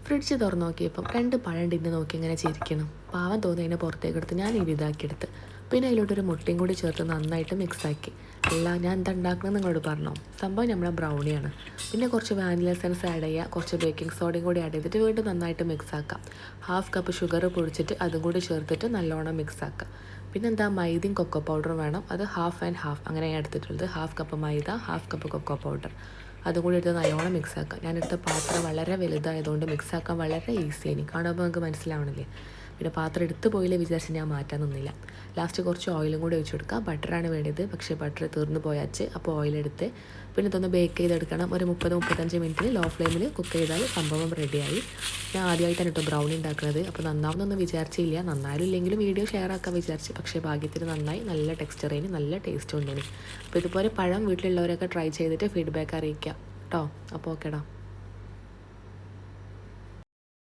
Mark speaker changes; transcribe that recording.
Speaker 1: Fridge തുറന്ന് നോക്കിയപ്പം 2 പഴം തിന്ന് നോക്കി ഇങ്ങനെ ചിരിക്കണം. പാവം തോന്നി അതിനെ പുറത്തേക്ക് എടുത്ത് ഞാൻ ഇതാക്കിയെടുത്ത്. പിന്നെ അതിലോട്ടൊരു മുട്ടയും കൂടി ചേർത്ത് നന്നായിട്ട് മിക്സാക്കി. അല്ല ഞാൻ എന്താ ഉണ്ടാക്കണമെന്ന് നിങ്ങളോട് പറഞ്ഞോ? സംഭവം നമ്മളെ ബ്രൗണിയാണ്. പിന്നെ കുറച്ച് വാനില എസൻസ് ആഡ് ചെയ്യുക, കുറച്ച് ബേക്കിംഗ് സോഡയും കൂടി ആഡ് ചെയ്തിട്ട് വീണ്ടും നന്നായിട്ട് മിക്സ് ആക്കാം. 1/2 കപ്പ് ഷുഗർ പൊടിച്ചിട്ട് അതും കൂടി ചേർത്തിട്ട് നല്ലോണം മിക്സ് ആക്കുക. പിന്നെ എന്താ മൈദയും കൊക്കോ പൗഡറും വേണം. അത് 1/2 and 1/2 അങ്ങനെ ഞാൻ എടുത്തിട്ടുള്ളത്. 1/2 കപ്പ് മൈദ, 1/2 കപ്പ് കൊക്കോ പൗഡർ. അതും കൂടി എടുത്ത് നല്ലോണം മിക്സ് ആക്കുക. ഞാനെടുത്ത പാത്രം വളരെ വലുതായതുകൊണ്ട് മിക്സ് ആക്കാൻ വളരെ ഈസിയാണ്. കാണുമ്പോൾ നമുക്ക് മനസ്സിലാവണില്ലേ? പിന്നെ പാത്രം എടുത്ത് പോയില്ലേ വിചാരിച്ച് ഞാൻ മാറ്റാൻ നിന്നില്ല. ലാസ്റ്റ് കുറച്ച് ഓയിലും കൂടി ഒഴിച്ച് കൊടുക്കുക. ബട്ടറാണ് വേണ്ടത്, പക്ഷേ ബട്ടർ തീർന്നു പോയാച്ച്. അപ്പോൾ ഓയിലെടുത്ത് പിന്നെ ഇതൊന്ന് ബേക്ക് ചെയ്തെടുക്കണം. ഒരു 30-35 മിനിറ്റിൽ ലോ ഫ്ലെയിമിൽ കുക്ക് ചെയ്താൽ സംഭവം റെഡിയായി. ഞാൻ ആദ്യമായിട്ടാണ് കേട്ടോ ബ്രൗണി ഉണ്ടാക്കുന്നത്. അപ്പോൾ നന്നാവുന്നൊന്നും വിചാരിച്ചില്ല. നന്നായാലും ഇല്ലെങ്കിലും വീഡിയോ ഷെയർ ആക്കാൻ വിചാരിച്ച്. പക്ഷേ ഭാഗ്യത്തിന് നന്നായി, നല്ല ടെക്സ്ചറിന് നല്ല ടേസ്റ്റ് ഉണ്ടായിരുന്നു. അപ്പോൾ ഇതുപോലെ പഴം വീട്ടിലുള്ളവരൊക്കെ ട്രൈ ചെയ്തിട്ട് ഫീഡ്ബാക്ക് അറിയിക്കാം കേട്ടോ. അപ്പോൾ ഓക്കേടാ.